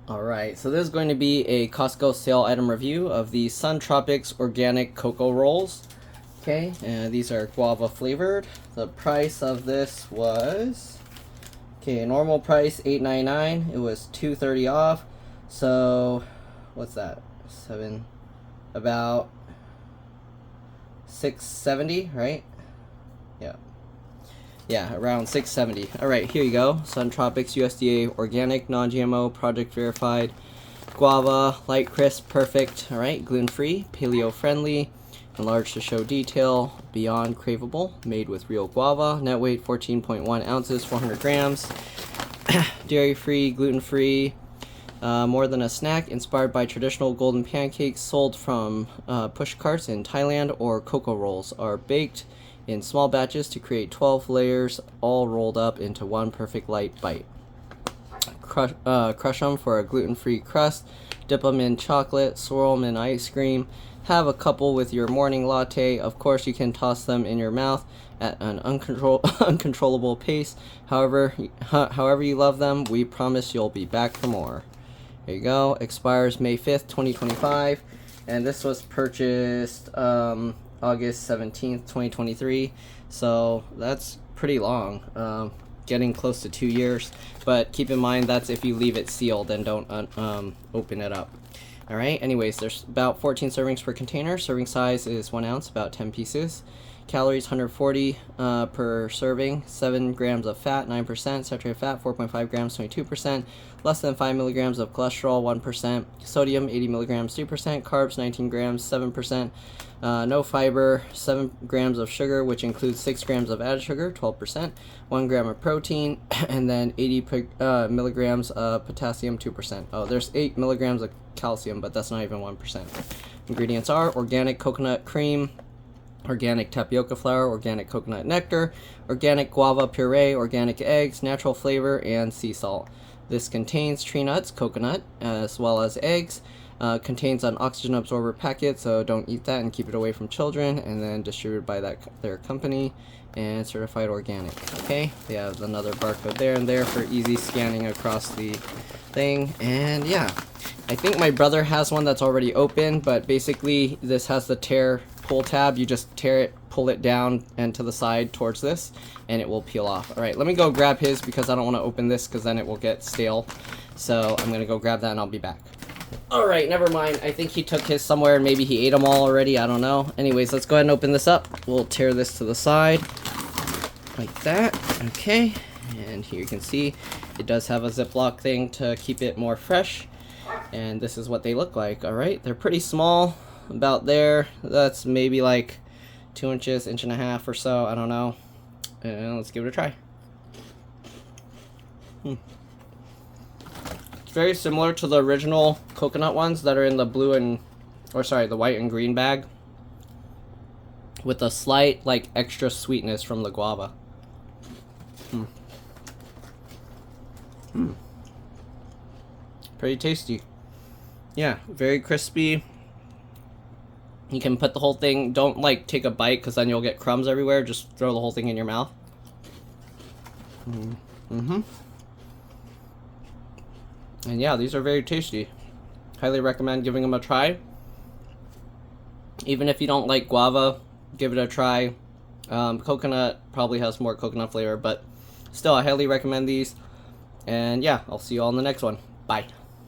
Alright, so this is going to be a Costco sale item review of the Tropics organic cocoa rolls. Okay, and these are guava flavored. The price of this was, okay, normal price $8.99. It was $2.30 off. So what's that? About $6.70, right? Yeah, around $6.70. Alright, here you go. Tropics USDA organic, non-GMO, project verified. Guava, light crisp, perfect. Alright, gluten-free, paleo-friendly, enlarged to show detail, beyond craveable, made with real guava. Net weight 14.1 ounces, 400 grams. Dairy-free, gluten-free, more than a snack, inspired by traditional golden pancakes sold from push carts in Thailand, or CocoRolls are baked in small batches to create 12 layers, all rolled up into one perfect light bite. Crush them for a gluten-free crust, dip them in chocolate, swirl them in ice cream, have a couple with your morning latte. Of course, you can toss them in your mouth at an uncontrollable pace. However you love them, we promise you'll be back for more. There you go. Expires May 5th, 2025. And this was purchased August 17th, 2023. So that's pretty long. Getting close to 2 years. But keep in mind that's if you leave it sealed and don't open it up. Alright, anyways, there's about 14 servings per container. Serving size is 1 ounce, about 10 pieces. Calories 140 per serving. 7 grams of fat, 9%. Saturated fat 4.5 grams, 22%. Less than 5 milligrams of cholesterol, 1%. Sodium 80 milligrams, 3%. Carbs 19 grams, 7%. No fiber, 7 grams of sugar, which includes 6 grams of added sugar, 12%. 1 gram of protein, and then 80 milligrams of potassium, 2%. Oh, there's 8 milligrams of calcium, but that's not even 1%. Ingredients are organic coconut cream, organic tapioca flour, organic coconut nectar, organic guava puree, organic eggs, natural flavor, and sea salt. This contains tree nuts, coconut, as well as eggs. Contains an oxygen absorber packet, so don't eat that and keep it away from children. And then distributed by their company, and certified organic. Okay, they have another barcode there and there for easy scanning across the thing. And yeah, I think my brother has one that's already open, but basically this has the pull tab. You just tear it, pull it down and to the side towards this, and it will peel off. Alright, let me go grab his because I don't want to open this because then it will get stale. So I'm gonna go grab that and I'll be back. Alright, never mind. I think he took his somewhere and maybe he ate them all already. I don't know. Anyways, let's go ahead and open this up. We'll tear this to the side like that. Okay, and here you can see it does have a Ziploc thing to keep it more fresh. And this is what they look like. Alright, they're pretty small, about there. That's maybe like 2 inches, 1.5 inches or so. I don't know. And let's give it a try. It's very similar to the original coconut ones that are in the the white and green bag, with a slight like extra sweetness from the guava. Pretty tasty. Yeah, very crispy. You can put the whole thing, don't like take a bite because then you'll get crumbs everywhere. Just throw the whole thing in your mouth. And yeah, these are very tasty. Highly recommend giving them a try. Even if you don't like guava, give it a try. Coconut probably has more coconut flavor, but still, I highly recommend these. And yeah, I'll see you all in the next one. Bye.